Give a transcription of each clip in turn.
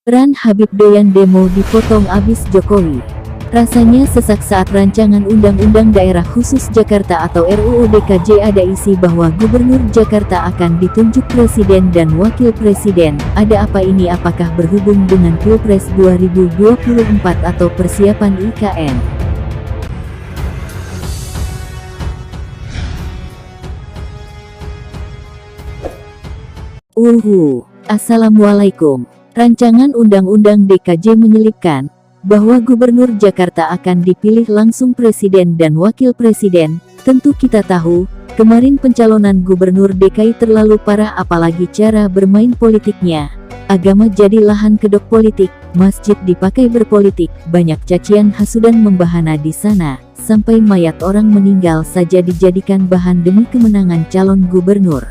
Peran Habib doyan demo dipotong abis Jokowi. Rasanya sesak saat rancangan Undang-Undang Daerah Khusus Jakarta atau RUU DKJ ada isi bahwa Gubernur Jakarta akan ditunjuk Presiden dan Wakil Presiden. Ada apa ini? Apakah berhubung dengan Pilpres 2024 atau persiapan IKN? Assalamualaikum. Rancangan Undang-Undang DKJ menyelipkan bahwa Gubernur Jakarta akan dipilih langsung Presiden dan Wakil Presiden. Tentu kita tahu, kemarin pencalonan Gubernur DKI terlalu parah, apalagi cara bermain politiknya. Agama jadi lahan kedok politik, masjid dipakai berpolitik, banyak cacian hasudan membahana di sana, sampai mayat orang meninggal saja dijadikan bahan demi kemenangan calon gubernur.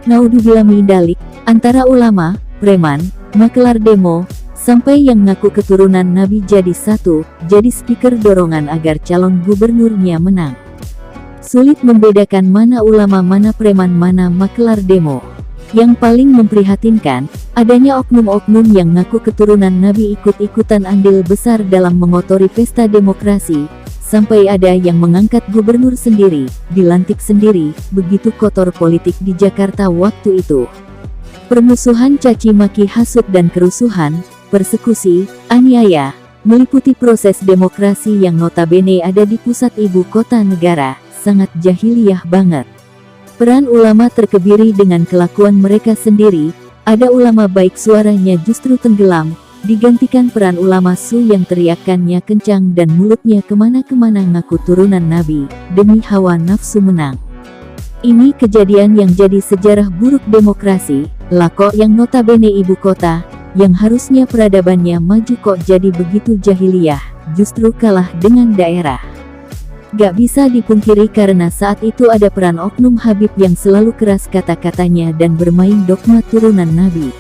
Naudzubillah min dzalik, antara ulama, preman, makelar demo, sampai yang ngaku keturunan Nabi jadi satu, jadi speaker dorongan agar calon gubernurnya menang. Sulit membedakan mana ulama, mana preman, mana makelar demo. Yang paling memprihatinkan, adanya oknum-oknum yang ngaku keturunan Nabi ikut-ikutan andil besar dalam mengotori pesta demokrasi, sampai ada yang mengangkat gubernur sendiri, dilantik sendiri. Begitu kotor politik di Jakarta waktu itu. Permusuhan, caci maki, hasut dan kerusuhan, persekusi, aniaya, meliputi proses demokrasi yang notabene ada di pusat ibu kota negara, sangat jahiliyah banget. Peran ulama terkebiri dengan kelakuan mereka sendiri. Ada ulama baik suaranya justru tenggelam, digantikan peran ulama su yang teriakannya kencang dan mulutnya kemana-kemana ngaku turunan Nabi, demi hawa nafsu menang. Ini kejadian yang jadi sejarah buruk demokrasi. Lako yang notabene ibu kota, yang harusnya peradabannya maju kok jadi begitu jahiliyah, justru kalah dengan daerah. Gak bisa dipungkiri karena saat itu ada peran oknum Habib yang selalu keras kata-katanya dan bermain dogma turunan Nabi.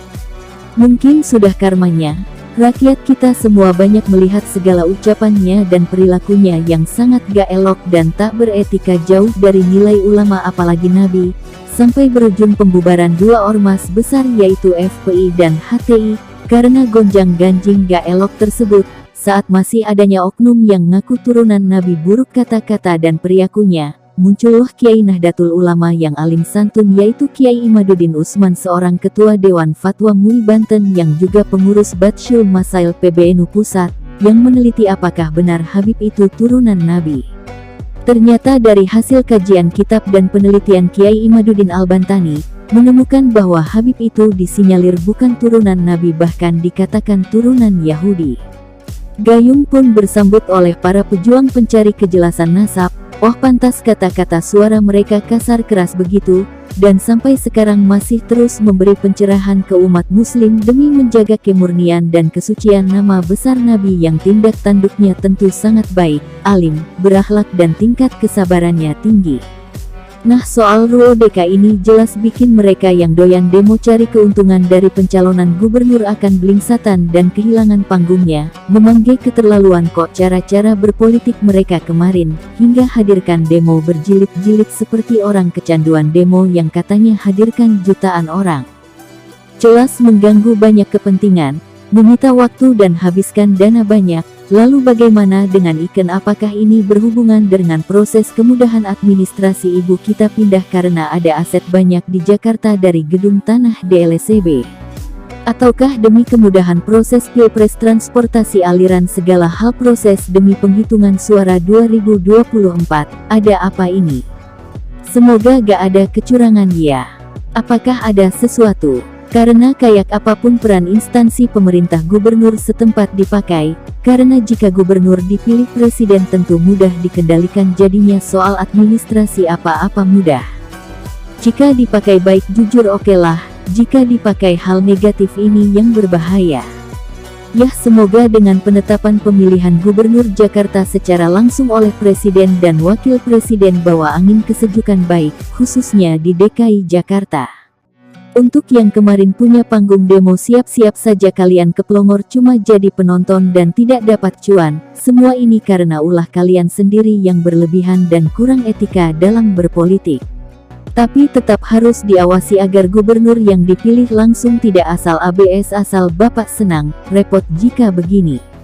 Mungkin sudah karmanya, rakyat kita semua banyak melihat segala ucapannya dan perilakunya yang sangat gak elok dan tak beretika, jauh dari nilai ulama apalagi Nabi, sampai berujung pembubaran dua ormas besar yaitu FPI dan HTI. Karena gonjang-ganjing gak elok tersebut, saat masih adanya oknum yang ngaku turunan Nabi, buruk kata-kata dan perilakunya, muncullah Kiai Nahdlatul Ulama yang alim santun yaitu Kiai Imaduddin Usman, seorang ketua Dewan Fatwa MUI Banten yang juga pengurus Batsyul Masail PBNU Pusat, yang meneliti apakah benar Habib itu turunan Nabi. Ternyata dari hasil kajian kitab dan penelitian Kiai Imaduddin Al-Bantani, menemukan bahwa Habib itu disinyalir bukan turunan Nabi, bahkan dikatakan turunan Yahudi. Gayung pun bersambut oleh para pejuang pencari kejelasan nasab. Oh pantas kata-kata suara mereka kasar keras begitu, dan sampai sekarang masih terus memberi pencerahan ke umat muslim demi menjaga kemurnian dan kesucian nama besar Nabi yang tindak tanduknya tentu sangat baik, alim, berakhlak dan tingkat kesabarannya tinggi. Nah, soal RUU DK ini jelas bikin mereka yang doyan demo cari keuntungan dari pencalonan gubernur akan blingsatan dan kehilangan panggungnya. Memangge keterlaluan kok cara-cara berpolitik mereka kemarin, hingga hadirkan demo berjilid-jilid seperti orang kecanduan demo yang katanya hadirkan jutaan orang. Jelas mengganggu banyak kepentingan, menyita waktu dan habiskan dana banyak. Lalu bagaimana dengan IKN? Apakah ini berhubungan dengan proses kemudahan administrasi ibu kita pindah karena ada aset banyak di Jakarta dari gedung tanah DLSB? Ataukah demi kemudahan proses Pilpres, transportasi, aliran segala hal proses demi penghitungan suara 2024? Ada apa ini? Semoga gak ada kecurangan ya. Apakah ada sesuatu? Karena kayak apapun peran instansi pemerintah gubernur setempat dipakai, karena jika gubernur dipilih presiden tentu mudah dikendalikan, jadinya soal administrasi apa-apa mudah. Jika dipakai baik jujur okelah, jika dipakai hal negatif ini yang berbahaya. Yah, semoga dengan penetapan pemilihan gubernur Jakarta secara langsung oleh presiden dan wakil presiden bawa angin kesejukan baik, khususnya di DKI Jakarta. Untuk yang kemarin punya panggung demo, siap-siap saja kalian keplongor cuma jadi penonton dan tidak dapat cuan. Semua ini karena ulah kalian sendiri yang berlebihan dan kurang etika dalam berpolitik. Tapi tetap harus diawasi agar gubernur yang dipilih langsung tidak asal ABS asal Bapak senang, repot jika begini.